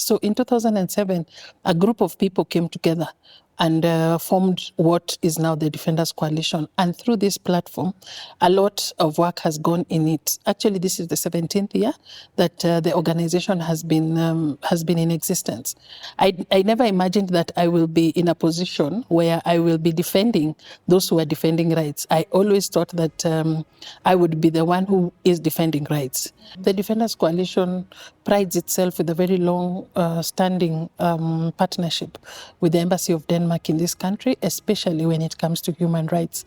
So in 2007, a group of people came together and formed what is now the Defenders Coalition. And through this platform, a lot of work has gone in it. Actually, this is the 17th year that the organization has been in existence. I never imagined that I will be in a position where I will be defending those who are defending rights. I always thought that I would be the one who is defending rights. The Defenders Coalition prides itself with a very long-standing partnership with the Embassy of Denmark in this country, especially when it comes to human rights.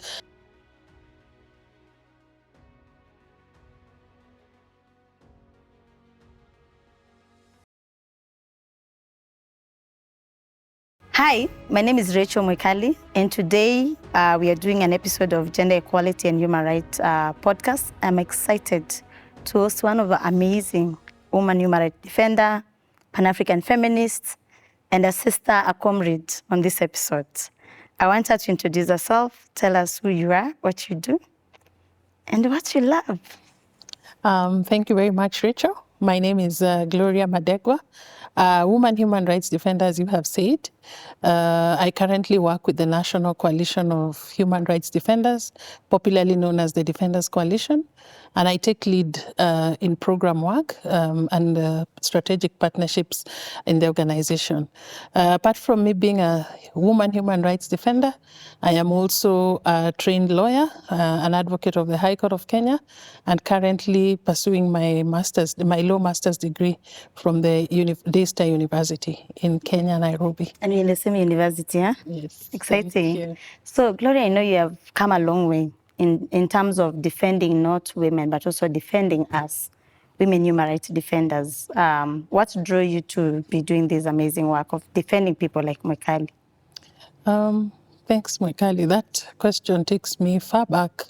Hi, my name is Rachael Mwikali, and today we are doing an episode of Gender Equality and Human Rights podcast. I'm excited to host one of the amazing woman human rights defender, Pan-African feminist, and a sister, a comrade on this episode. I want her to introduce herself, tell us who you are, what you do, and what you love. Thank you very much, Rachael. My name is Gloria Madegwa, woman human rights defender, as you have said. I currently work with the National Coalition of Human Rights Defenders, popularly known as the Defenders Coalition, and I take lead in program work and strategic partnerships in the organization. Apart from me being a woman human rights defender, I am also a trained lawyer, an advocate of the High Court of Kenya, and currently pursuing my law master's degree from the Daystar University in Kenya, Nairobi. And you're in the same university, huh? Yes. Exciting. So, Gloria, I know you have come a long way in terms of defending not women, but also defending us, women human rights defenders. What drew you to be doing this amazing work of defending people like Mwikali? Thanks, Mwikali. That question takes me far back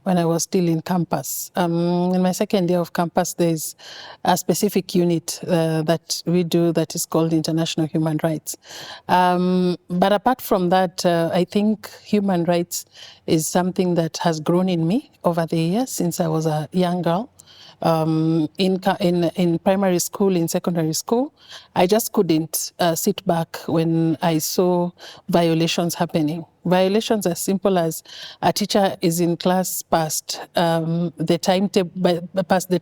when I was still in campus. In my second year of campus, there's a specific unit that we do that is called International Human Rights. But apart from that, I think human rights is something that has grown in me over the years since I was a young girl. In primary school, in secondary school, I just couldn't sit back when I saw violations happening. Violations as simple as a teacher is in class past the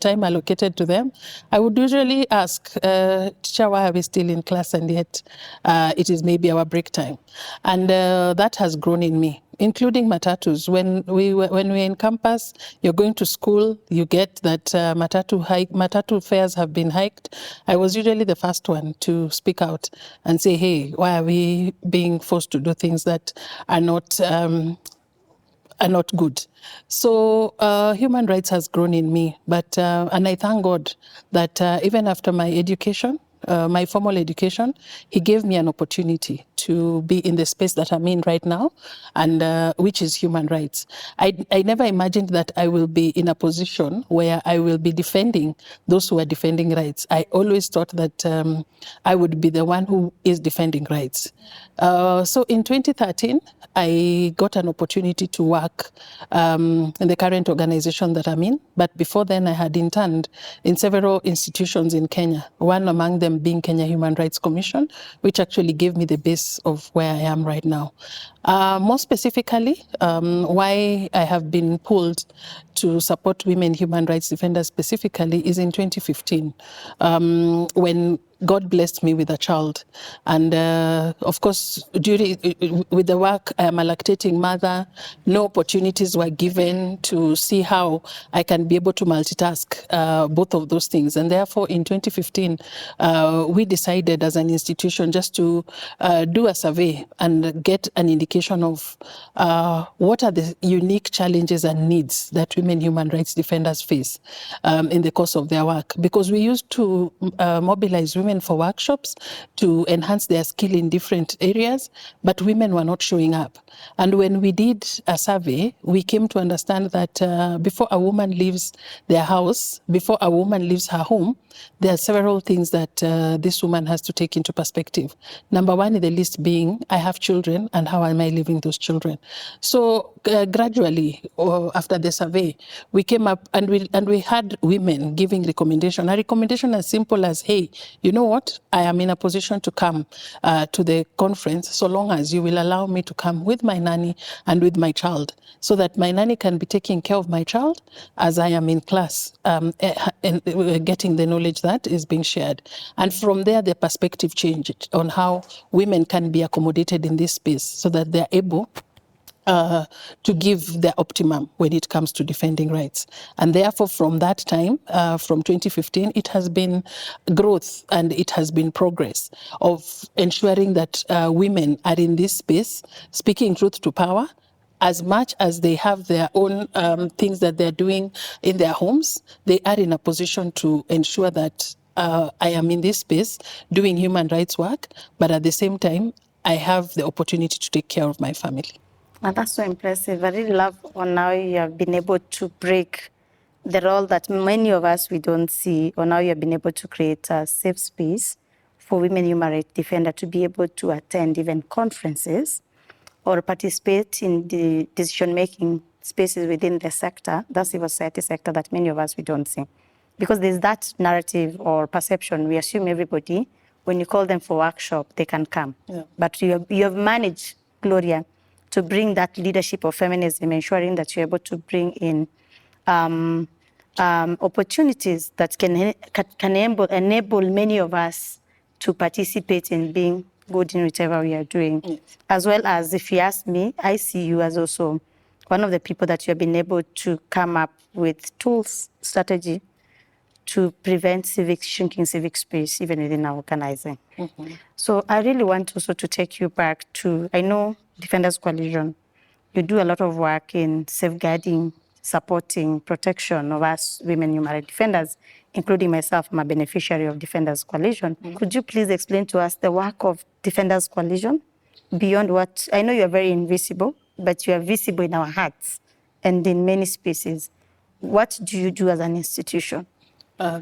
time allocated to them. I would usually ask, teacher, why are we still in class and yet it is maybe our break time? And that has grown in me, including matatus. When we're in campus, you're going to school, you get that matatu fares have been hiked. I was usually the first one to speak out and say, hey, why are we being forced to do things that are not good? So human rights has grown in me, but and I thank God that even after my education, my formal education, he gave me an opportunity to be in the space that I'm in right now, and which is human rights. I never imagined that I will be in a position where I will be defending those who are defending rights. I always thought that I would be the one who is defending rights. So in 2013, I got an opportunity to work in the current organization that I'm in. But before then, I had interned in several institutions in Kenya, one among them being Kenya Human Rights Commission, which actually gave me the base of where I am right now. More specifically, why I have been pulled to support women human rights defenders specifically is in 2015, when God blessed me with a child. And of course, with the work, I am a lactating mother. No opportunities were given to see how I can be able to multitask both of those things. And therefore, in 2015, we decided as an institution just to do a survey and get an indication of what are the unique challenges and needs that women human rights defenders face in the course of their work. Because we used to mobilize women for workshops to enhance their skill in different areas, but women were not showing up. And when we did a survey, we came to understand that before a woman leaves their house, before a woman leaves her home, there are several things that this woman has to take into perspective. Number one in the list being, I have children, and how am I leaving those children? So gradually, after the survey, we came up and we had women giving recommendation. A recommendation as simple as, hey, you know know what, I am in a position to come to the conference so long as you will allow me to come with my nanny and with my child, so that my nanny can be taking care of my child as I am in class and getting the knowledge that is being shared. And from there, the perspective changed on how women can be accommodated in this space so that they're able to give their optimum when it comes to defending rights. And therefore, from that time, from 2015, it has been growth and it has been progress of ensuring that women are in this space, speaking truth to power. As much as they have their own things that they're doing in their homes, they are in a position to ensure that I am in this space doing human rights work, but at the same time, I have the opportunity to take care of my family. And that's so impressive. I really love on how you have been able to break the role that many of us we don't see, on how you have been able to create a safe space for women human rights defenders to be able to attend even conferences or participate in the decision-making spaces within the sector, the civil society sector, that many of us we don't see. Because there's that narrative or perception, we assume everybody, when you call them for workshop, they can come. Yeah. But you have managed, Gloria, to bring that leadership of feminism, ensuring that you're able to bring in opportunities that can enable many of us to participate in being good in whichever we are doing. Yes. As well as, if you ask me, I see you as also one of the people that you have been able to come up with tools, strategy to prevent shrinking civic space even within our organizing. Mm-hmm. So I really want also to take you back to, I know Defenders Coalition, you do a lot of work in safeguarding, supporting, protection of us women human rights defenders, including myself. I'm a beneficiary of Defenders Coalition. Mm-hmm. Could you please explain to us the work of Defenders Coalition beyond what, I know you're very invisible, but you are visible in our hearts and in many spaces. What do you do as an institution?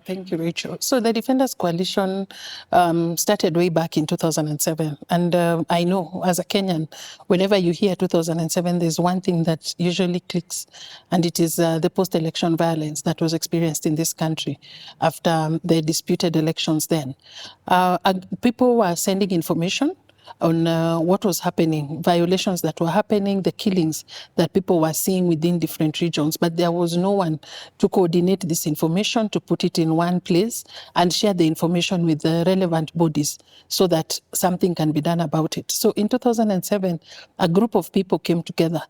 Thank you, Rachel. So the Defenders Coalition started way back in 2007. And I know, as a Kenyan, whenever you hear 2007, there's one thing that usually clicks, and it is the post-election violence that was experienced in this country after the disputed elections then. People were sending information on what was happening, violations that were happening, the killings that people were seeing within different regions. But there was no one to coordinate this information, to put it in one place and share the information with the relevant bodies so that something can be done about it. So in 2007, a group of people came together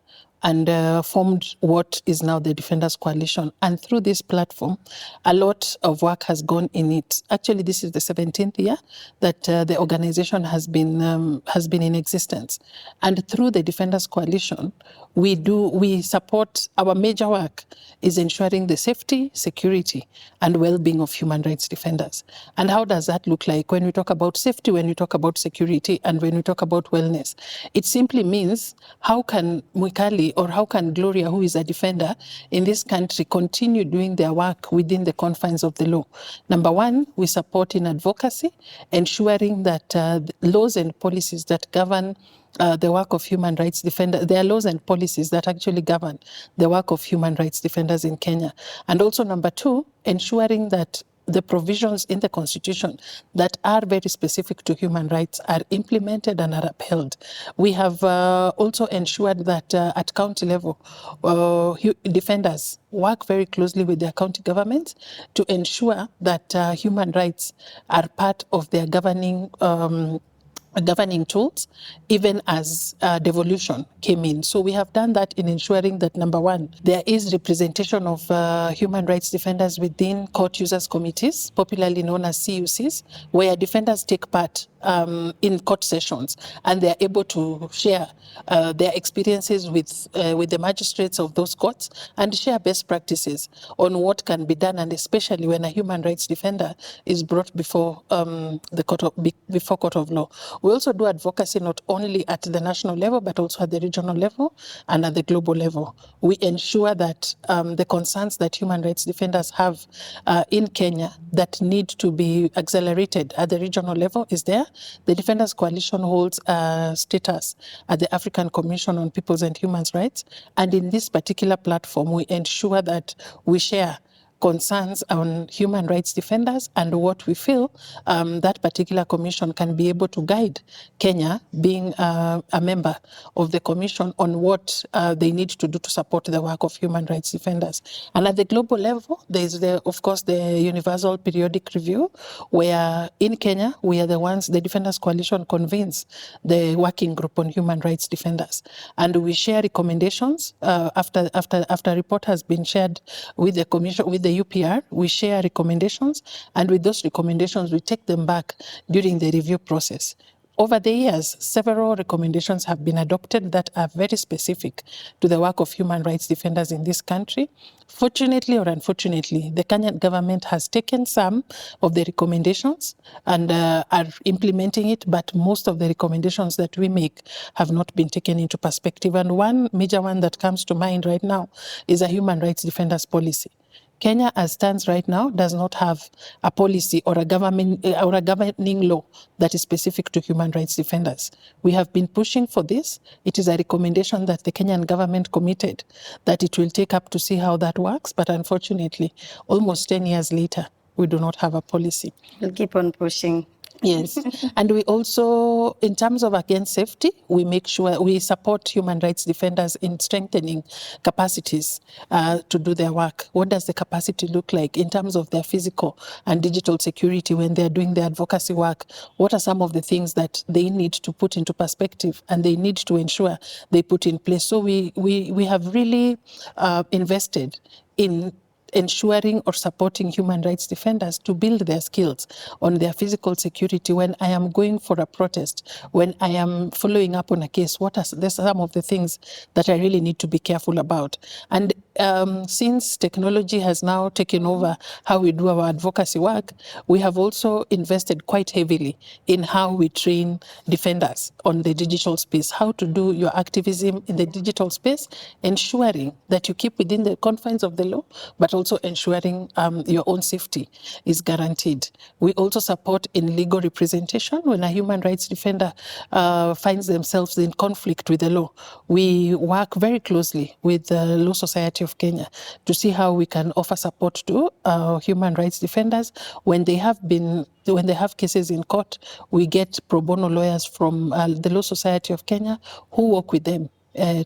and formed what is now the Defenders Coalition. And through this platform, a lot of work has gone in it. Actually, this is the 17th year that the organization has been in existence. And through the Defenders Coalition, we support, our major work is ensuring the safety, security, and well-being of human rights defenders. And how does that look like when we talk about safety, when we talk about security, and when we talk about wellness? It simply means, how can Mwikali or how can Gloria, who is a defender in this country, continue doing their work within the confines of the law? Number one, we support in advocacy, ensuring that laws and policies that govern the work of human rights defenders, there are laws and policies that actually govern the work of human rights defenders in Kenya. And also number two, ensuring that the provisions in the Constitution that are very specific to human rights are implemented and are upheld. We have also ensured that at county level, defenders work very closely with their county governments to ensure that human rights are part of their governing tools, even as devolution came in. So we have done that in ensuring that, number one, there is representation of human rights defenders within court users committees, popularly known as CUCs, where defenders take part in court sessions, and they're able to share their experiences with the magistrates of those courts and share best practices on what can be done, and especially when a human rights defender is brought before before court of law. We also do advocacy not only at the national level, but also at the regional level and at the global level. We ensure that the concerns that human rights defenders have in Kenya that need to be accelerated at the regional level is there. The Defenders Coalition holds status at the African Commission on Peoples and Human Rights. And in this particular platform, we ensure that we share concerns on human rights defenders and what we feel that particular commission can be able to guide Kenya, being a member of the commission, on what they need to do to support the work of human rights defenders. And at the global level, there's of course the Universal Periodic Review, where in Kenya, we are the ones, the Defenders Coalition convenes the working group on human rights defenders. And we share recommendations after a report has been shared with the commission, with the UPR, we share recommendations, and with those recommendations, we take them back during the review process. Over the years, several recommendations have been adopted that are very specific to the work of human rights defenders in this country. Fortunately or unfortunately, the Kenyan government has taken some of the recommendations and are implementing it, but most of the recommendations that we make have not been taken into perspective. And one major one that comes to mind right now is a human rights defenders policy. Kenya, as stands right now, does not have a policy or a governing law that is specific to human rights defenders. We have been pushing for this. It is a recommendation that the Kenyan government committed that it will take up to see how that works. But unfortunately, almost 10 years later, we do not have a policy. We'll keep on pushing. Yes, and we also, in terms of against safety, we make sure we support human rights defenders in strengthening capacities to do their work. What does the capacity look like in terms of their physical and digital security when they're doing their advocacy work? What are some of the things that they need to put into perspective and they need to ensure they put in place? So we have really invested in ensuring or supporting human rights defenders to build their skills on their physical security. When I am going for a protest, when I am following up on a case, what are some of the things that I really need to be careful about? And since technology has now taken over how we do our advocacy work, we have also invested quite heavily in how we train defenders on the digital space, how to do your activism in the digital space, ensuring that you keep within the confines of the law, but also ensuring your own safety is guaranteed. We also support in legal representation when a human rights defender finds themselves in conflict with the law. We work very closely with the Law Society of Kenya to see how we can offer support to human rights defenders when they have cases in court. We get pro bono lawyers from the Law Society of Kenya who work with them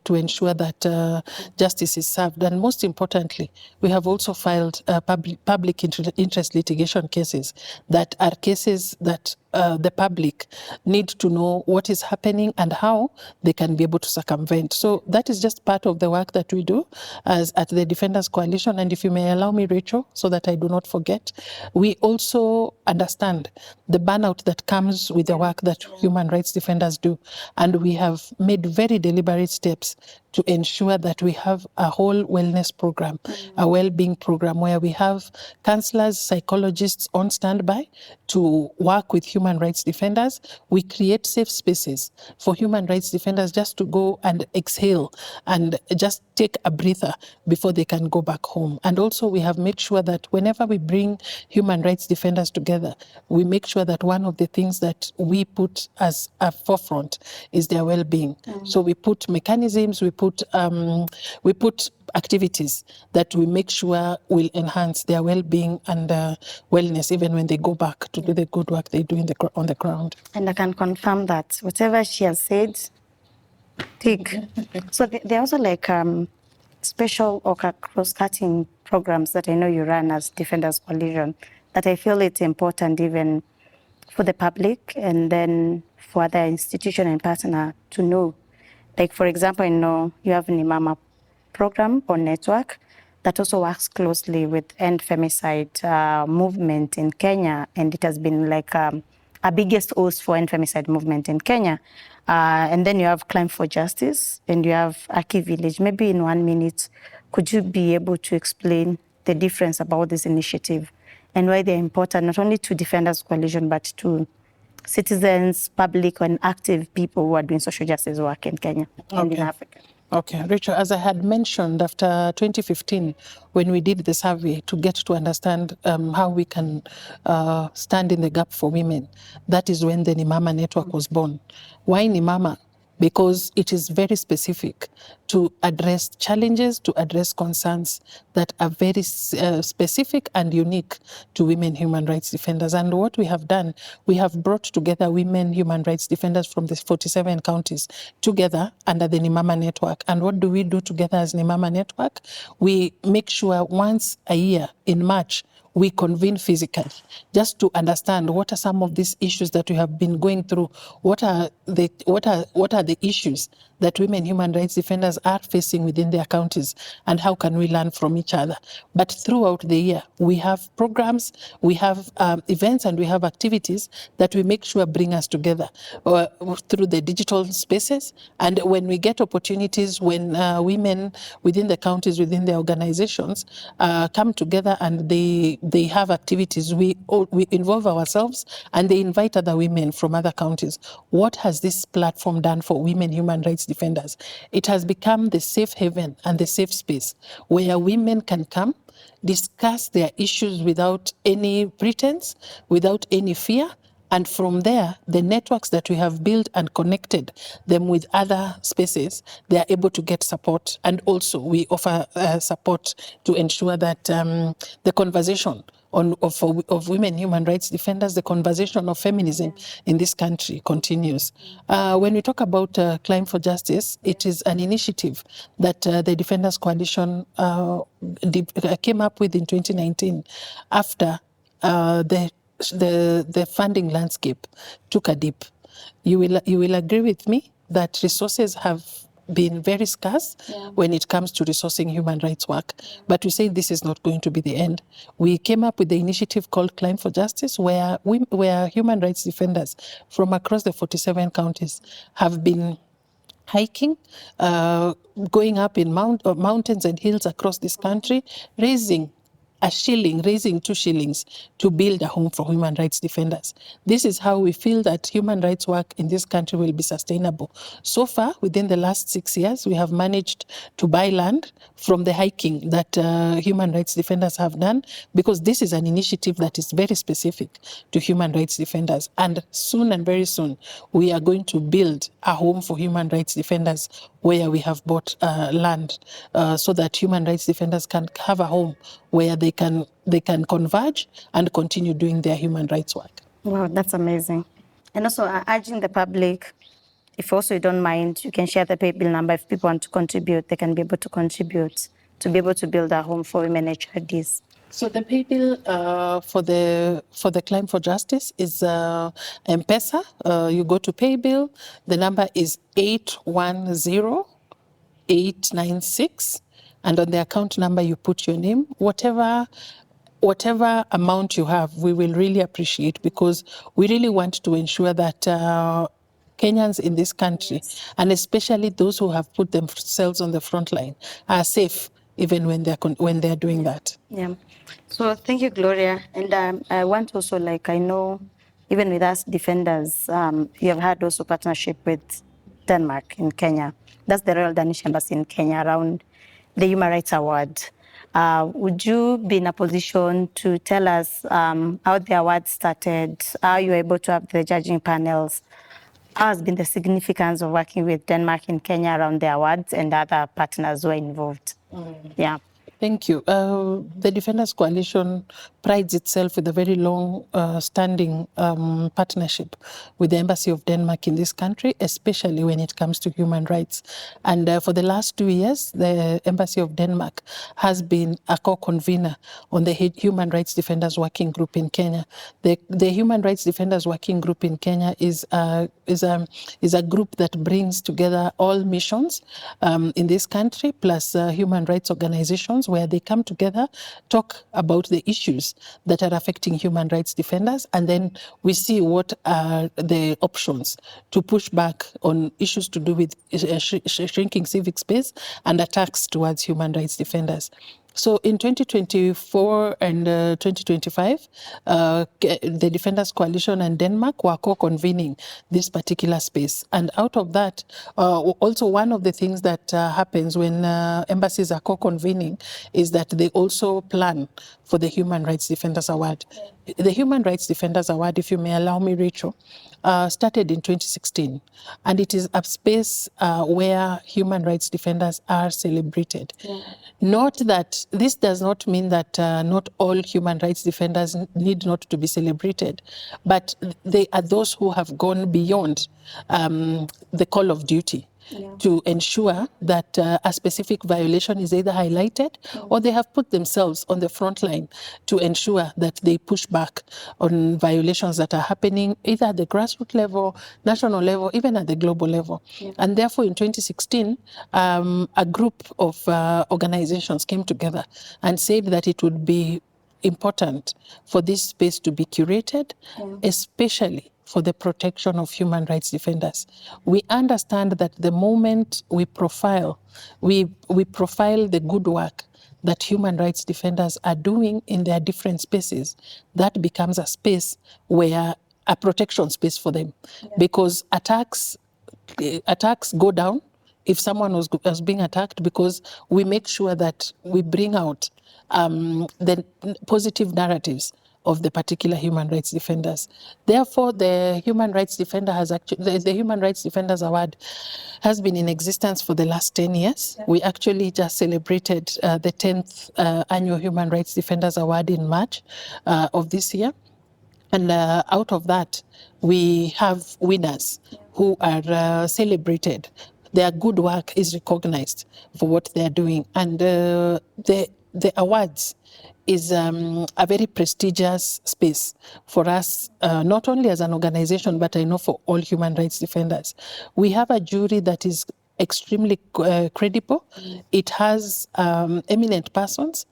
to ensure that justice is served. And most importantly, we have also filed public interest litigation cases that are cases that the public need to know what is happening and how they can be able to circumvent. So that is just part of the work that we do as at the Defenders Coalition. And if you may allow me, Rachel, so that I do not forget, we also understand the burnout that comes with the work that human rights defenders do. And we have made very deliberate steps to ensure that we have a whole wellness program, a well-being program where we have counselors, psychologists on standby to work with human rights defenders. We create safe spaces for human rights defenders just to go and exhale and just take a breather before they can go back home. And also we have made sure that whenever we bring human rights defenders together, we make sure that one of the things that we put as a forefront is their well-being. So we put mechanisms, we put activities that we make sure will enhance their well-being and wellness even when they go back to do the good work they do on the ground. And I can confirm that whatever she has said, tick. So there are also like special or cross-cutting programs that I know you run as Defenders Coalition that I feel it's important even for the public and then for other institution and partner to know. Like, for example, I know you have an Imama program or network that also works closely with End Femicide movement in Kenya, and it has been like a biggest host for End Femicide movement in Kenya. And then you have Climb for Justice, and you have Aki Village. Maybe in 1 minute, could you be able to explain the difference about this initiative and why they're important, not only to Defenders Coalition, but to citizens, public, and active people who are doing social justice work in Kenya and in Africa? Okay, Rachel, as I had mentioned, after 2015, when we did the survey to get to understand how we can stand in the gap for women, that is when the Nimama network was born. Why Nimama? because it is very specific to address challenges, to address concerns that are very specific and unique to women human rights defenders. And what we have done, we have brought together women human rights defenders from the 47 counties together under the Nimama Network. And what do we do together as Nimama Network? We make sure once a year in March, we convene physically just to understand what are some of these issues that we have been going through. What are the issues that women human rights defenders are facing within their counties, and how can we learn from each other? But throughout the year, we have programs, we have events, and we have activities that we make sure bring us together through the digital spaces. And when we get opportunities, when women within the counties, within their organizations come together and they have activities, we involve ourselves and they invite other women from other counties. What has this platform done for women human rights defenders? It has become the safe haven and the safe space where women can come, discuss their issues without any pretense, without any fear. And from there, the networks that we have built and connected them with other spaces, they are able to get support. And also we offer support to ensure that the conversation of women human rights defenders, the conversation of feminism in this country continues. When we talk about Climb for Justice, it is an initiative that the Defenders Coalition came up with in 2019 after the funding landscape took a dip. You will agree with me that resources have been very scarce when it comes to resourcing human rights work. But we say this is not going to be the end. We came up with the initiative called Climb for Justice, where human rights defenders from across the 47 counties have been hiking, going up in mountains and hills across this country, raising 2 shillings to build a home for human rights defenders. This is how we feel that human rights work in this country will be sustainable. So far, within the last 6 years, we have managed to buy land from the hiking that human rights defenders have done, because this is an initiative that is very specific to human rights defenders. And soon and very soon, we are going to build a home for human rights defenders where we have bought land so that human rights defenders can have a home where they can converge and continue doing their human rights work. Wow, that's amazing. And also urging the public, if also you don't mind, you can share the PayBill number. If people want to contribute, they can be able to contribute to be able to build a home for women HRDs. So the PayBill for the Climb for Justice is M-Pesa. You go to PayBill. The number is 810-896. And on the account number, you put your name. Whatever amount you have, we will really appreciate, because we really want to ensure that Kenyans in this country, and especially those who have put themselves on the front line, are safe even when they're doing that. Yeah. So thank you, Gloria. And I want also, I know, even with us defenders, you have had also partnership with Denmark in Kenya. That's the Royal Danish Embassy in Kenya around the Human Rights Award. Would you be in a position to tell us how the award started, how you were able to have the judging panels, how has been the significance of working with Denmark in Kenya around the awards and other partners who are involved? Yeah. Thank you. The Defenders Coalition prides itself with a very long-standing partnership with the Embassy of Denmark in this country, especially when it comes to human rights. And for the last 2 years, the Embassy of Denmark has been a co-convener on the Human Rights Defenders Working Group in Kenya. The Human Rights Defenders Working Group in Kenya is a group that brings together all missions in this country, plus human rights organizations, where they come together, talk about the issues that are affecting human rights defenders, and then we see what are the options to push back on issues to do with shrinking civic space and attacks towards human rights defenders. So in 2024 and 2025, the Defenders Coalition and Denmark were co-convening this particular space. And out of that, also one of the things that happens when embassies are co-convening is that they also plan for the Human Rights Defenders Award. The Human Rights Defenders Award, if you may allow me, Rachael, started in 2016, and it is a space where human rights defenders are celebrated. Not that this does not mean that not all human rights defenders need not to be celebrated, but they are those who have gone beyond the call of duty to ensure that a specific violation is either highlighted or they have put themselves on the front line to ensure that they push back on violations that are happening either at the grassroots level, national level, even at the global level. And therefore in 2016, a group of organizations came together and said that it would be important for this space to be curated, especially for the protection of human rights defenders. We understand that the moment we profile the good work that human rights defenders are doing in their different spaces, that becomes a space where a protection space for them, because attacks go down if someone was being attacked, because we make sure that we bring out the positive narratives of the particular human rights defenders. Therefore, the Human Rights Defender the Human Rights Defenders Award has been in existence for the last 10 years. We actually just celebrated the 10th annual Human Rights Defenders Award in March of this year. And out of that, we have winners who are celebrated. Their good work is recognized for what they're doing. And the awards is a very prestigious space for us, not only as an organization, but I know for all human rights defenders. We have a jury that is extremely credible. It has eminent persons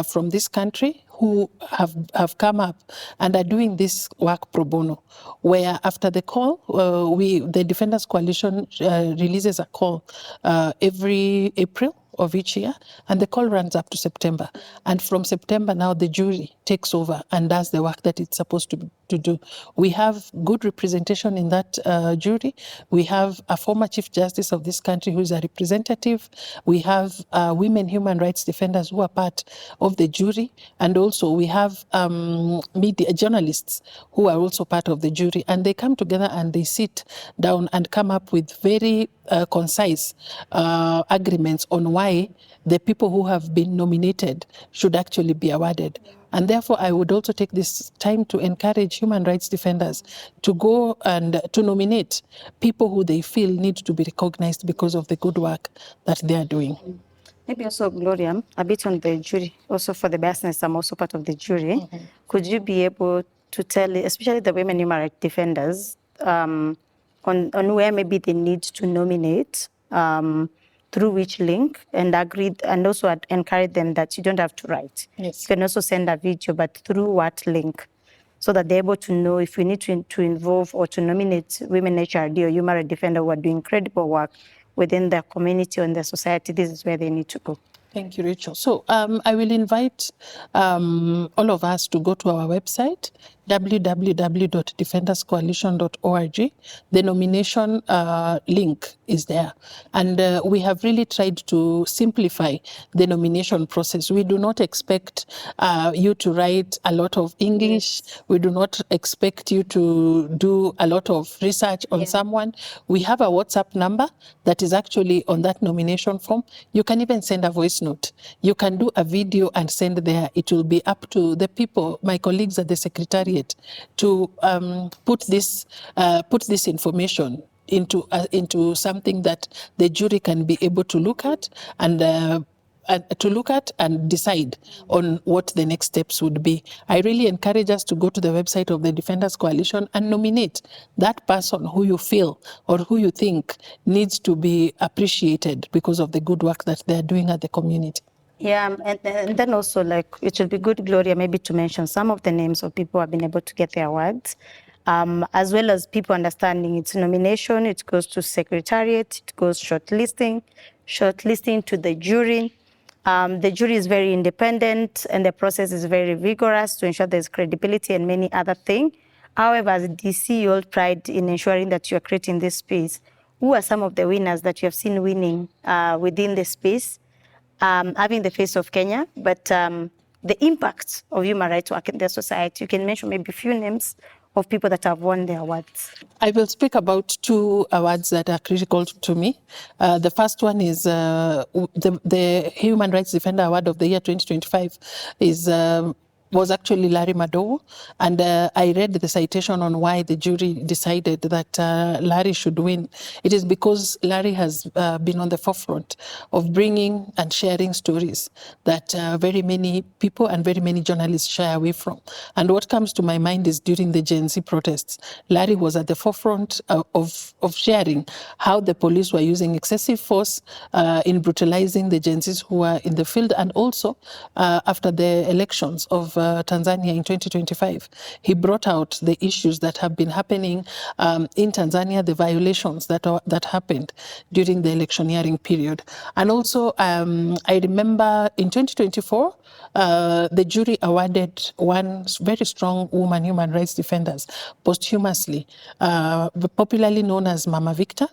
from this country who have come up and are doing this work pro bono, where after the call, the Defenders Coalition releases a call every April of each year, and the call runs up to September. And from September now, the jury takes over and does the work that it's supposed to do. We have good representation in that jury. We have a former Chief Justice of this country who is a representative. We have women human rights defenders who are part of the jury. And also we have media journalists who are also part of the jury. And they come together and they sit down and come up with very concise agreements on why the people who have been nominated should actually be awarded. And therefore, I would also take this time to encourage human rights defenders to go and to nominate people who they feel need to be recognized because of the good work that they are doing. Maybe also, Gloria, a bit on the jury. Also for the business, I'm also part of the jury. Could you be able to tell, especially the women human rights defenders, on where maybe they need to nominate, through which link, and agree, and also encourage them that you don't have to write. Yes. You can also send a video, but through what link, so that they're able to know if we need to involve or to nominate women HRD or human rights defender who are doing incredible work within their community or in their society. This is where they need to go. Thank you, Rachel. So I will invite all of us to go to our website, www.defenderscoalition.org. The nomination link is there. And we have really tried to simplify the nomination process. We do not expect you to write a lot of English. Yes. We do not expect you to do a lot of research on someone. We have a WhatsApp number that is actually on that nomination form. You can even send a voice note. You can do a video and send there. It will be up to the people, my colleagues at the Secretariat, to put this information into something that the jury can be able to look at and decide on what the next steps would be. I really encourage us to go to the website of the Defenders Coalition and nominate that person who you feel or who you think needs to be appreciated because of the good work that they're doing at the community. Yeah, and then also, like, it would be good, Gloria, maybe to mention some of the names of people who have been able to get their awards, as well as people understanding its nomination. It goes to Secretariat, it goes shortlisting to the jury. The jury is very independent and the process is very vigorous to ensure there's credibility and many other things. However, as DC, you hold pride in ensuring that you are creating this space. Who are some of the winners that you have seen winning within the space? Having the face of Kenya, but the impact of human rights work in their society. You can mention maybe a few names of people that have won the awards? I will speak about two awards that are critical to me. The first one is the Human Rights Defender Award of the year 2025 was actually Larry Madegwa, and I read the citation on why the jury decided that Larry should win. It is because Larry has been on the forefront of bringing and sharing stories that very many people and very many journalists shy away from. And what comes to my mind is during the Gen Z protests, Larry was at the forefront of sharing how the police were using excessive force in brutalizing the Gen Zs who were in the field, and also after the elections of Tanzania in 2025, he brought out the issues that have been happening in Tanzania, the violations that happened during the electioneering period. And also, I remember in 2024, the jury awarded one very strong woman human rights defenders posthumously, popularly known as Mama Victor,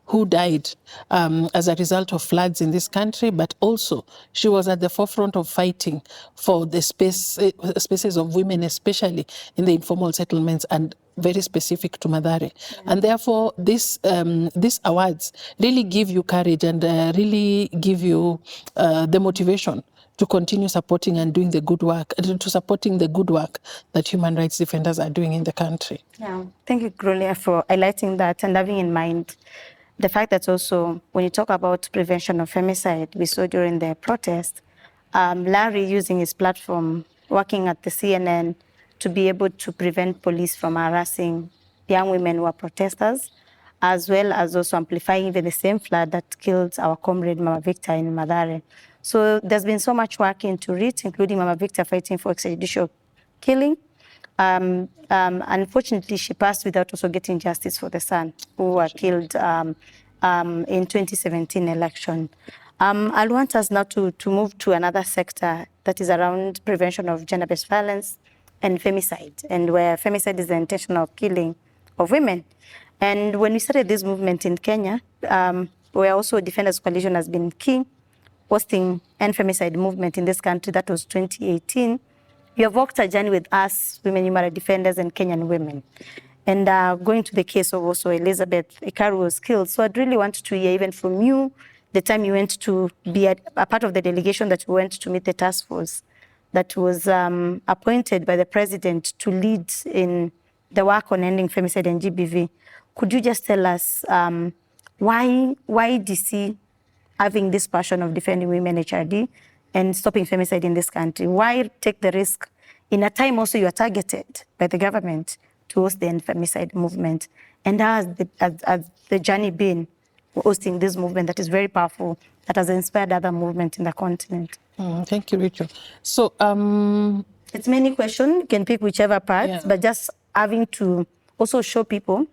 who died as a result of floods in this country, but also she was at the forefront of fighting for the spaces of women, especially in the informal settlements and very specific to Mathare. Yeah. And therefore, these awards really give you courage and really give you the motivation to continue supporting and doing the good work, to supporting the good work that human rights defenders are doing in the country. Yeah, thank you, Gloria, for highlighting that and having in mind the fact that also when you talk about prevention of femicide, we saw during the protest, Larry using his platform, working at the CNN to be able to prevent police from harassing young women who are protesters, as well as also amplifying even the same flood that killed our comrade Mama Victor in Mathare. So there's been so much work into it, including Mama Victor fighting for extrajudicial killing. Unfortunately, she passed without also getting justice for the son who were killed in 2017 election. I want us now to move to another sector that is around prevention of gender-based violence and femicide, and where femicide is the intentional killing of women. And when we started this movement in Kenya, where also Defenders Coalition has been key, hosting End Femicide movement in this country, that was 2018. You have walked a journey with us, women human rights defenders and Kenyan women. And going to the case of also Elizabeth Ikaru was killed. So I'd really want to hear even from you, the time you went to be a part of the delegation that went to meet the task force that was appointed by the president to lead in the work on ending femicide and GBV. Could you just tell us why DC having this passion of defending women HRD and stopping femicide in this country? Why take the risk in a time also you are targeted by the government to host the End Femicide movement? And how has the journey been hosting this movement that is very powerful, that has inspired other movements in the continent? Thank you, Rachel. So it's many questions, you can pick whichever part, yeah. But just having to also show people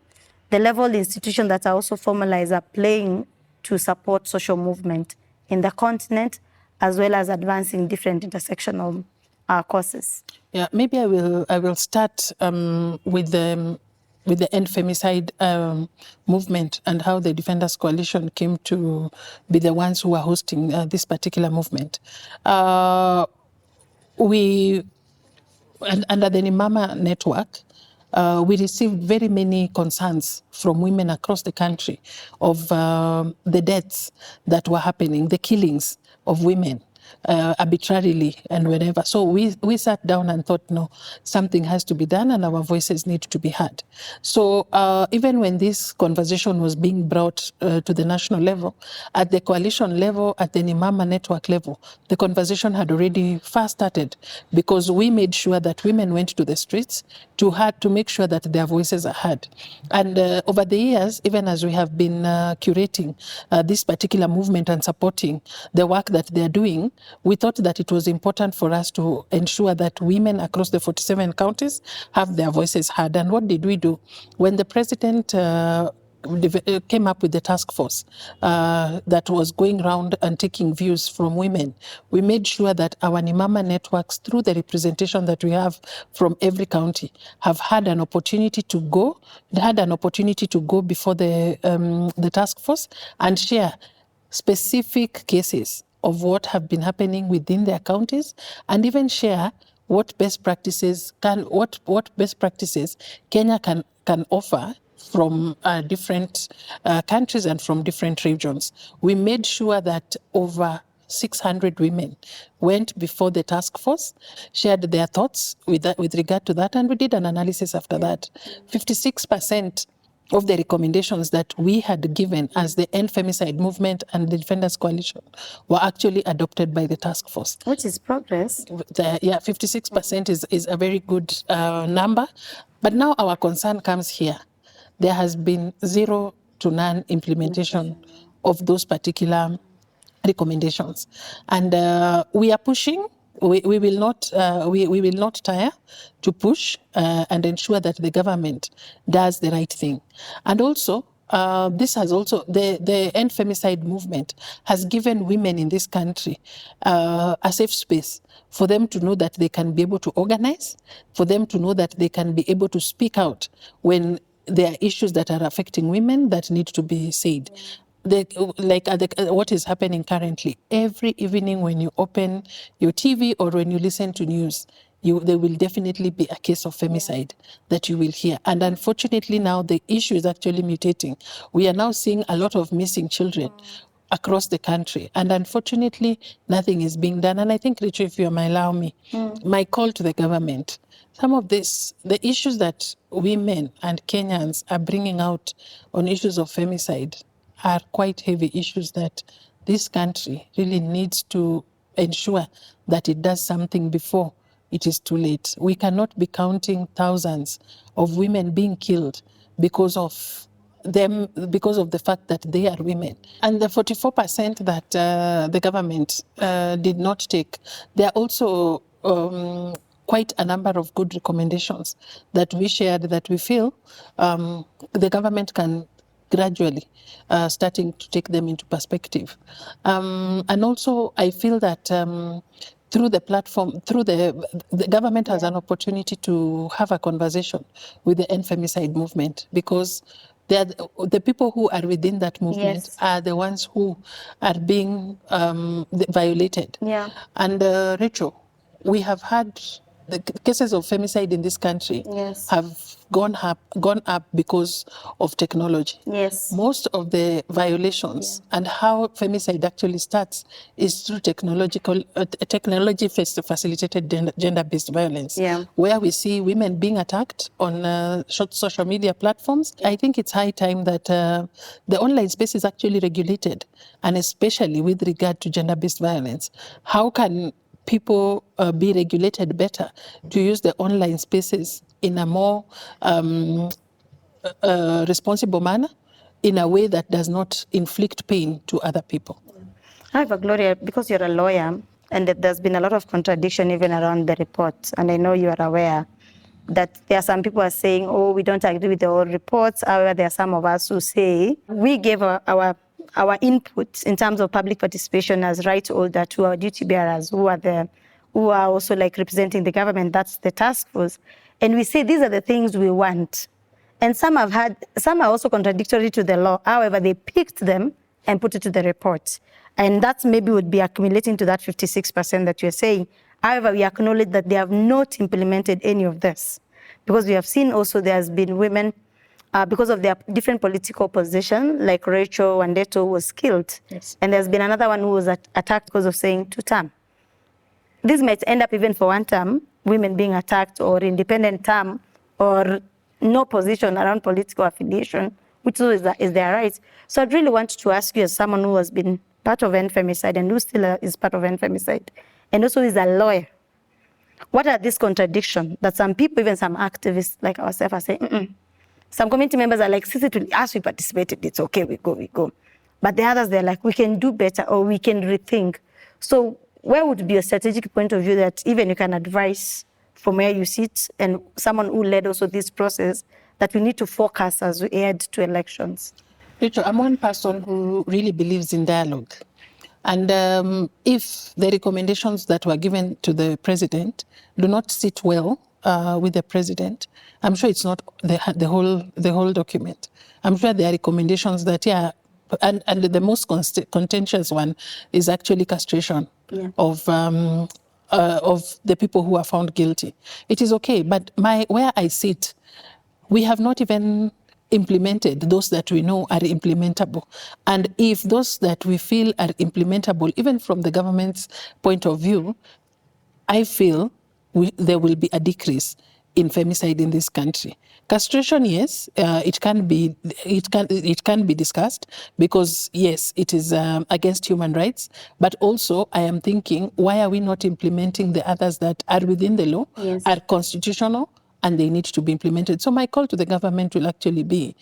the level institutions that are also formalized are playing to support social movement in the continent, as well as advancing different intersectional causes. Yeah, maybe I will start with the End Femicide movement and how the Defenders Coalition came to be the ones who are hosting this particular movement. We, under the Nimama network, we received very many concerns from women across the country of the deaths that were happening, the killings of women arbitrarily and whenever. So we sat down and thought, no, something has to be done and our voices need to be heard. So even when this conversation was being brought to the national level, at the coalition level, at the Nimama network level, the conversation had already first started, because we made sure that women went to the streets to make sure that their voices are heard. And over the years, even as we have been curating this particular movement and supporting the work that they're doing, we thought that it was important for us to ensure that women across the 47 counties have their voices heard. And what did we do? When the president came up with the task force that was going around and taking views from women, we made sure that our Nimama networks, through the representation that we have from every county, have had an opportunity to go before the task force and share specific cases of what have been happening within their counties, and even share what best practices Kenya can offer from different countries and from different regions. We made sure that over 600 women went before the task force, shared their thoughts with regard to that, and we did an analysis after that. 56% of the recommendations that we had given as the End Femicide Movement and the Defenders Coalition were actually adopted by the task force. Which is progress. 56% is a very good number. But now our concern comes here. There has been zero to none implementation of those particular recommendations. And we are pushing. We will not tire to push and ensure that the government does the right thing. And also, this has also, the End Femicide movement has given women in this country a safe space for them to know that they can be able to organize, for them to know that they can be able to speak out when there are issues that are affecting women that need to be said. What is happening currently, every evening when you open your TV or when you listen to news, there will definitely be a case of femicide that you will hear. And unfortunately now the issue is actually mutating. We are now seeing a lot of missing children across the country. And unfortunately, nothing is being done. And I think, Rachael, if you may allow me, my call to the government, some of this, the issues that women and Kenyans are bringing out on issues of femicide are quite heavy issues that this country really needs to ensure that it does something before it is too late. We cannot be counting thousands of women being killed because of them, because of the fact that they are women. And the 44% that the government did not take, there are also quite a number of good recommendations that we shared that we feel the government can gradually starting to take them into perspective. And also I feel that through the platform, the government has an opportunity to have a conversation with the End Femicide movement, because the people who are within that movement are the ones who are being violated. Yeah. And Rachael, we have had the cases of femicide in this country have gone up because of technology. Yes. Most of the violations and how femicide actually starts is through technology-facilitated gender-based violence, where we see women being attacked on social media platforms. I think it's high time that the online space is actually regulated, and especially with regard to gender-based violence. How can people be regulated better to use the online spaces in a more responsible manner, in a way that does not inflict pain to other people? However, Gloria, because you're a lawyer, and there's been a lot of contradiction even around the reports, and I know you are aware that there are some people are saying, oh, we don't agree with the whole reports. However, there are some of us who say we gave our input in terms of public participation as right holder to our duty bearers who are also like representing the government. That's the task force. And we say these are the things we want. And some are also contradictory to the law. However, they picked them and put it to the report. And that maybe would be accumulating to that 56% that you're saying. However, we acknowledge that they have not implemented any of this, because we have seen also there's been women because of their different political position, like Rachael Wandeto was killed. Yes. And there's been another one who was attacked because of saying 2-term. This might end up even for 1-term, women being attacked, or independent term, or no position around political affiliation, which is their right. So I'd really want to ask you, as someone who has been part of End Femicide and who still is part of End Femicide, and also is a lawyer, what are these contradictions that some people, even some activists like ourselves, are saying, Some community members are like, as we participated, it's okay, we go. But the others, they're like, we can do better, or we can rethink. So where would be a strategic point of view that even you can advise from where you sit, and someone who led also this process, that we need to focus as we head to elections? Rachael, I'm one person who really believes in dialogue. And if the recommendations that were given to the president do not sit well with the president, I'm sure it's not the whole document. I'm sure there are recommendations that, and the most contentious one is actually castration of of the people who are found guilty. It is okay, but where I sit, we have not even implemented those that we know are implementable. And if those that we feel are implementable, even from the government's point of view, I feel there will be a decrease in femicide in this country. Castration, yes, it can be discussed because yes, it is against human rights. But also, I am thinking, why are we not implementing the others that are within the law, Yes. are constitutional, and they need to be implemented? So my call to the government will actually be,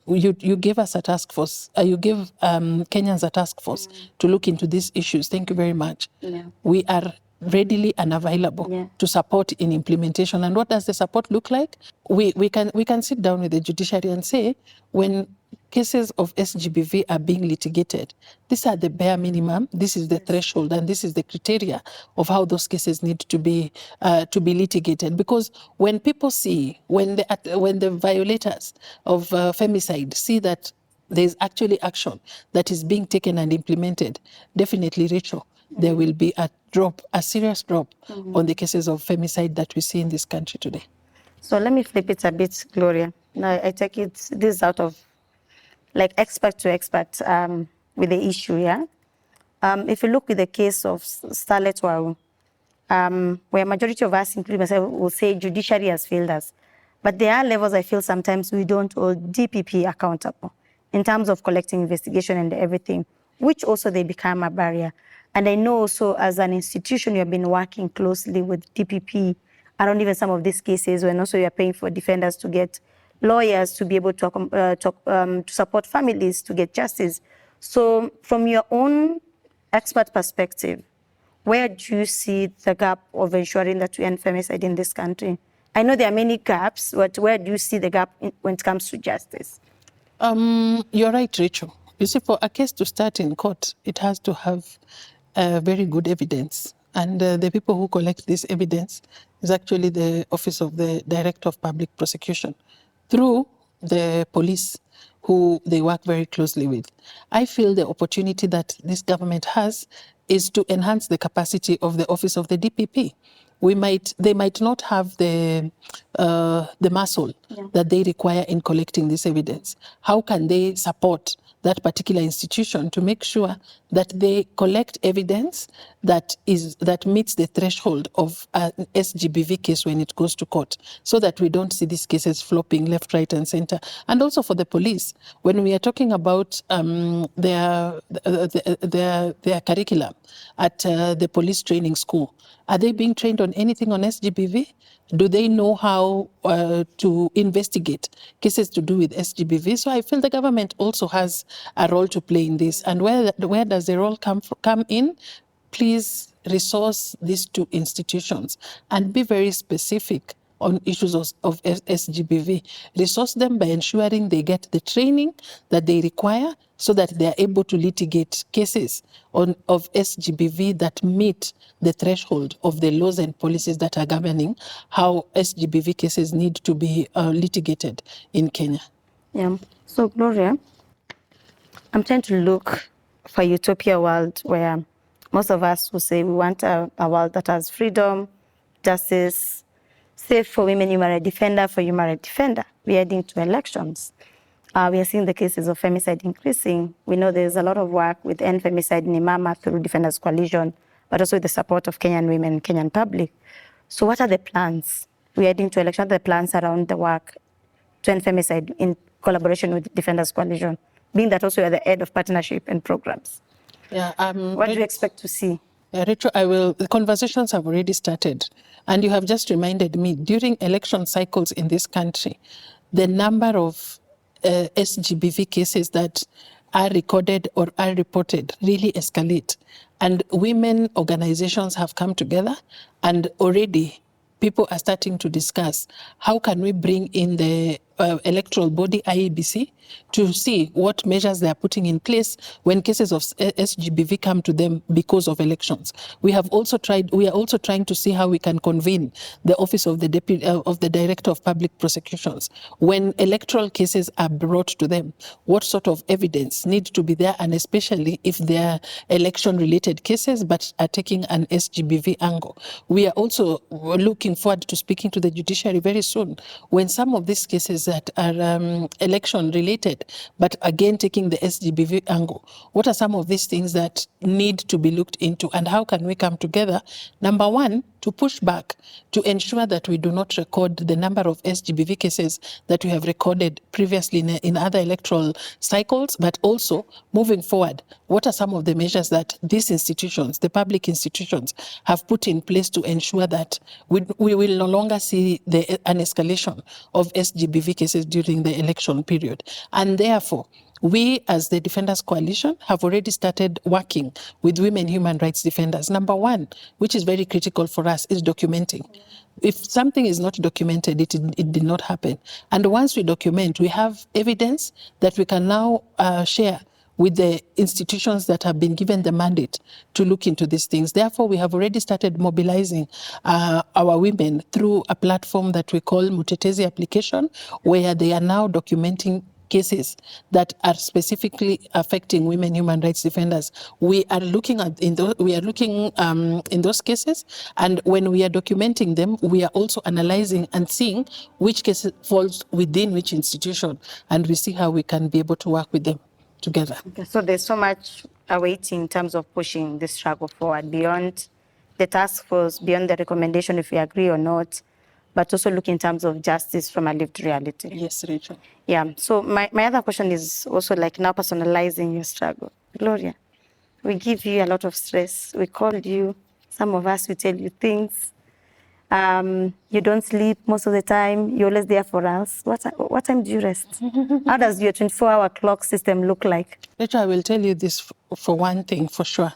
you give us a task force, you give Kenyans a task force to look into these issues. Thank you very much. Yeah. We are readily and available to support in implementation. And what does the support look like? We can sit down with the judiciary and say, when cases of SGBV are being litigated, these are the bare minimum, this is the threshold, and this is the criteria of how those cases need to be litigated. Because when people see, when the violators of femicide see that there's actually action that is being taken and implemented, definitely, Rachel, there will be a serious drop on the cases of femicide that we see in this country today. So let me flip it a bit, Gloria. Now, I take it, this is out of like expert to expert with the issue, yeah? If you look with the case of Starlet Waru, where majority of us, including myself, will say judiciary has failed us. But there are levels I feel sometimes we don't hold DPP accountable in terms of collecting investigation and everything, which also they become a barrier. And I know also as an institution, you have been working closely with DPP around even some of these cases, when also you are paying for defenders to get lawyers to be able to support families to get justice. So from your own expert perspective, where do you see the gap of ensuring that we end femicide in this country? I know there are many gaps, but where do you see the gap when it comes to justice? You're right, Rachel. You see, for a case to start in court, it has to have very good evidence. And the people who collect this evidence is actually the Office of the Director of Public Prosecution, through the police, who they work very closely with. I feel the opportunity that this government has is to enhance the capacity of the Office of the DPP. They might not have the muscle that they require in collecting this evidence. How can they support that particular institution to make sure that they collect evidence that meets the threshold of an SGBV case when it goes to court, so that we don't see these cases flopping left, right, and center? And also for the police, when we are talking about their curriculum at the police training school, are they being trained on anything on SGBV? Do they know how to investigate cases to do with SGBV? So I feel the government also has a role to play in this. And where does the role come in? Please resource these two institutions and be very specific on issues of SGBV. Resource them by ensuring they get the training that they require, so that they are able to litigate cases of SGBV that meet the threshold of the laws and policies that are governing how SGBV cases need to be litigated in Kenya. Yeah. So, Gloria, I'm trying to look for a utopia world where most of us will say we want a world that has freedom, justice, safe for women human rights defender, for human rights defender. We are heading to elections. We are seeing the cases of femicide increasing. We know there's a lot of work with End Femicide in Imama through Defenders Coalition, but also with the support of Kenyan women and Kenyan public. So what are the plans? We are heading to election. What are the plans around the work to end femicide in collaboration with Defenders Coalition, being that also you are the head of partnership and programs? Yeah, what do you expect to see? Rachel, the conversations have already started. And you have just reminded me, during election cycles in this country, the number of SGBV cases that are recorded or are reported really escalate. And women organizations have come together, and already people are starting to discuss how can we bring in the electoral body, IEBC, to see what measures they are putting in place when cases of SGBV come to them because of elections. We are also trying to see how we can convene the Office of the Director of Public Prosecutions. When electoral cases are brought to them, what sort of evidence needs to be there, and especially if they are election-related cases but are taking an SGBV angle. We are also looking forward to speaking to the judiciary very soon when some of these cases that are election-related but again taking the SGBV angle. What are some of these things that need to be looked into, and how can we come together? Number one, to push back, to ensure that we do not record the number of SGBV cases that we have recorded previously in other electoral cycles, but also moving forward, what are some of the measures that these institutions, the public institutions, have put in place to ensure that we will no longer see an escalation of SGBV cases during the election period. And therefore, we, as the Defenders Coalition, have already started working with women human rights defenders. Number one, which is very critical for us, is documenting. If something is not documented, it did not happen. And once we document, we have evidence that we can now share with the institutions that have been given the mandate to look into these things. Therefore, we have already started mobilizing our women through a platform that we call Mutetezi application, where they are now documenting cases that are specifically affecting women human rights defenders. We are looking in those cases, and when we are documenting them, we are also analyzing and seeing which case falls within which institution, and we see how we can be able to work with them together. Okay, so there's so much awaiting in terms of pushing this struggle forward beyond the task force, beyond the recommendation if we agree or not, but also look in terms of justice from a lived reality. Yes, Rachel. Yeah, so my other question is also like now personalizing your struggle. Gloria, we give you a lot of stress. We called you. Some of us, we tell you things. You don't sleep most of the time. You're always there for us. What time do you rest? How does your 24-hour clock system look like? Rachel, I will tell you this for one thing, for sure.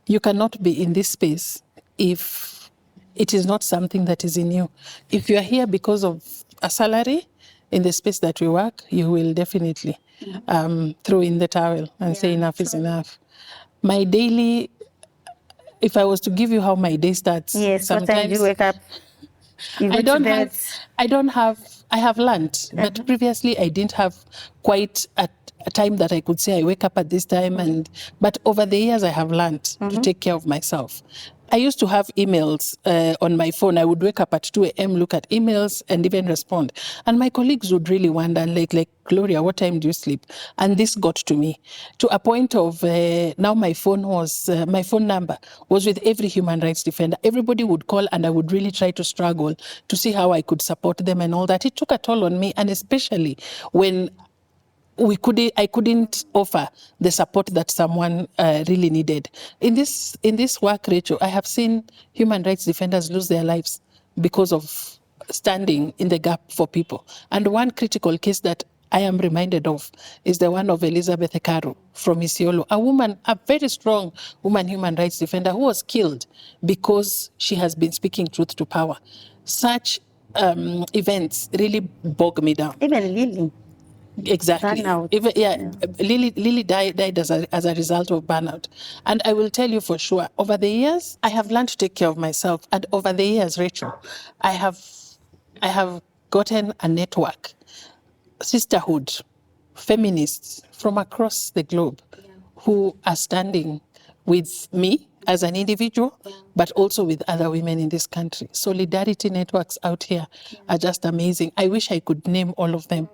You cannot be in this space if it is not something that is in you. If you are here because of a salary in the space that we work, you will definitely throw in the towel and say enough is enough. My daily, if I was to give you how my day starts, yes, what time do you wake up? I have learned, but previously I didn't have quite a time that I could say I wake up at this time, but over the years I have learned to take care of myself. I used to have emails on my phone. I would wake up at 2 a.m., look at emails, and even respond. And my colleagues would really wonder, like Gloria, what time do you sleep? And this got to me, to a point of now my phone number was with every human rights defender. Everybody would call, and I would really try to struggle to see how I could support them and all that. It took a toll on me, and especially when I couldn't offer the support that someone really needed. In this work, Rachel, I have seen human rights defenders lose their lives because of standing in the gap for people. And one critical case that I am reminded of is the one of Elizabeth Ekaru from Isiolo, a very strong woman human rights defender who was killed because she has been speaking truth to power. Such events really bog me down. Even Lily. Exactly. Burnout. Lily died as a result of burnout. And I will tell you for sure, over the years, I have learned to take care of myself. And over the years, Rachel, I have gotten a network, sisterhood, feminists from across the globe who are standing with me as an individual, but also with other women in this country. Solidarity networks out here are just amazing. I wish I could name all of them,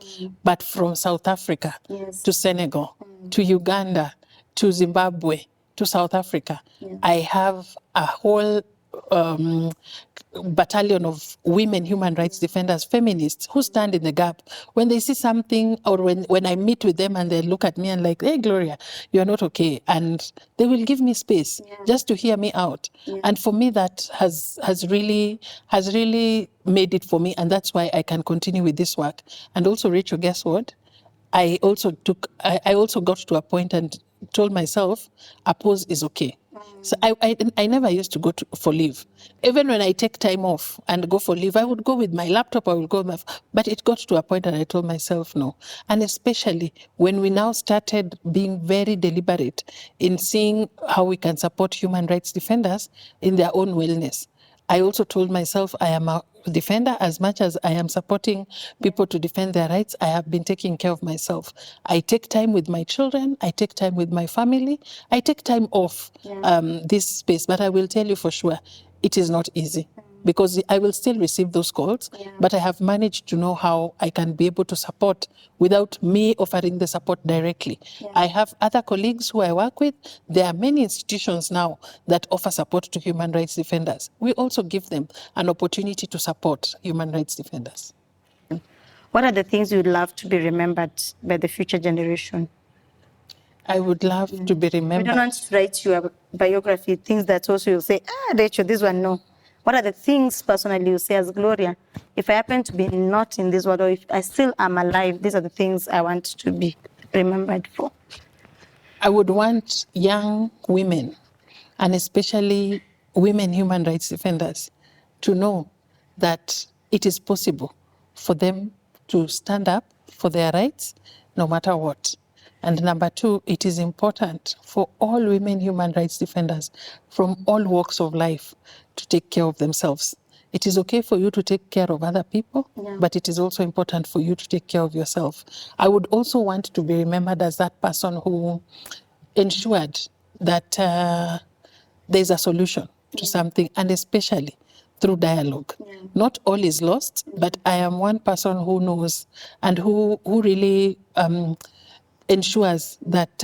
but from South Africa to Senegal, to Uganda, to Zimbabwe, to South Africa, I have a whole battalion of women human rights defenders, feminists, who stand in the gap. When they see something, or when I meet with them and they look at me and like, hey, Gloria, you're not okay. And they will give me space just to hear me out. And for me, that has really made it for me. And that's why I can continue with this work. And also, Rachel, guess what? I also got to a point and told myself a pause is okay. So I never used to go for leave. Even when I take time off and go for leave, I would go with my laptop, I would go with my, but it got to a point and I told myself no. And especially when we now started being very deliberate in seeing how we can support human rights defenders in their own wellness. I also told myself I am a defender as much as I am supporting people to defend their rights. I have been taking care of myself. I take time with my children. I take time with my family. I take time off this space. But I will tell you for sure, it is not easy because I will still receive those calls, but I have managed to know how I can be able to support without me offering the support directly. I have other colleagues who I work with. There are many institutions now that offer support to human rights defenders. We also give them an opportunity to support human rights defenders. What are the things you would love to be remembered by the future generation? I would love to be remembered. We don't want to write your biography, things that also you'll say, Rachel, this one, no. What are the things personally you say as Gloria? If I happen to be not in this world, or if I still am alive, these are the things I want to be remembered for. I would want young women, and especially women human rights defenders, to know that it is possible for them to stand up for their rights no matter what. And number two, it is important for all women human rights defenders from all walks of life to take care of themselves. It is okay for you to take care of other people, but it is also important for you to take care of yourself. I would also want to be remembered as that person who ensured that there's a solution to something, and especially through dialogue. Not all is lost, but I am one person who knows and who really ensures that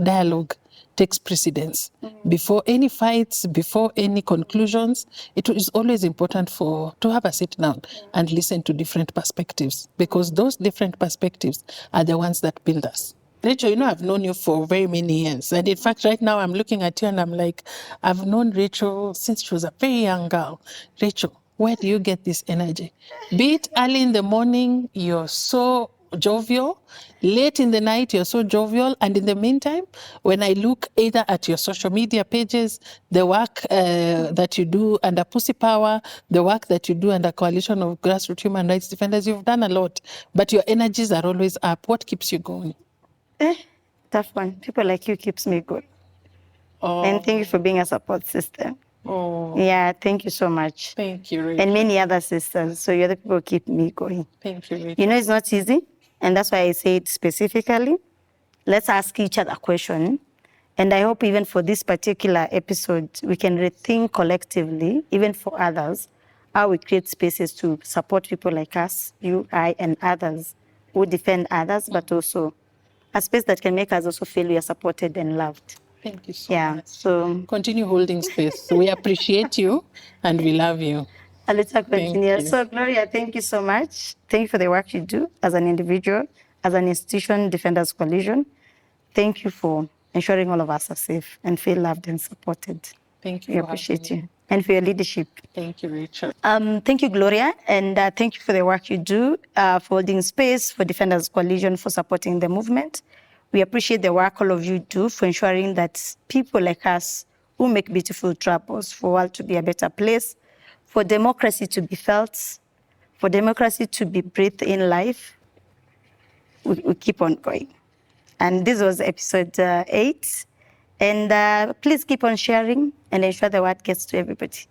dialogue takes precedence. Before any fights, before any conclusions, it is always important to have a sit down and listen to different perspectives, because those different perspectives are the ones that build us. Rachel, you know, I've known you for very many years. And in fact, right now I'm looking at you and I'm like, I've known Rachel since she was a very young girl. Rachel, where do you get this energy? Be it early in the morning, you're so jovial. Late in the night, you're so jovial. And in the meantime, when I look either at your social media pages, the work that you do under Pussy Power, the work that you do under Coalition of Grassroots Human Rights Defenders, you've done a lot. But your energies are always up. What keeps you going? Tough one. People like you keeps me good. Oh. And thank you for being a support system. Oh. Yeah, thank you so much. Thank you, Rachel. And many other sisters. So you're the people who keep me going. Thank you, Rachel. You know, it's not easy. And that's why I say it specifically. Let's ask each other a question. And I hope even for this particular episode, we can rethink collectively, even for others, how we create spaces to support people like us, you, I, and others who defend others, but also a space that can make us also feel we are supported and loved. Thank you so much. So continue holding space. We appreciate you and we love you. And let's continue. you. So Gloria, thank you so much. Thank you for the work you do as an individual, as an institution, Defenders Coalition. Thank you for ensuring all of us are safe and feel loved and supported. Thank you. We appreciate you. And for your leadership. Thank you, Rachel. Thank you, Gloria, and thank you for the work you do, for holding space, for Defenders Coalition, for supporting the movement. We appreciate the work all of you do for ensuring that people like us who make beautiful troubles for the world to be a better place, for democracy to be felt, for democracy to be breathed in life, we keep on going. And this was episode 8. And please keep on sharing and ensure the word gets to everybody.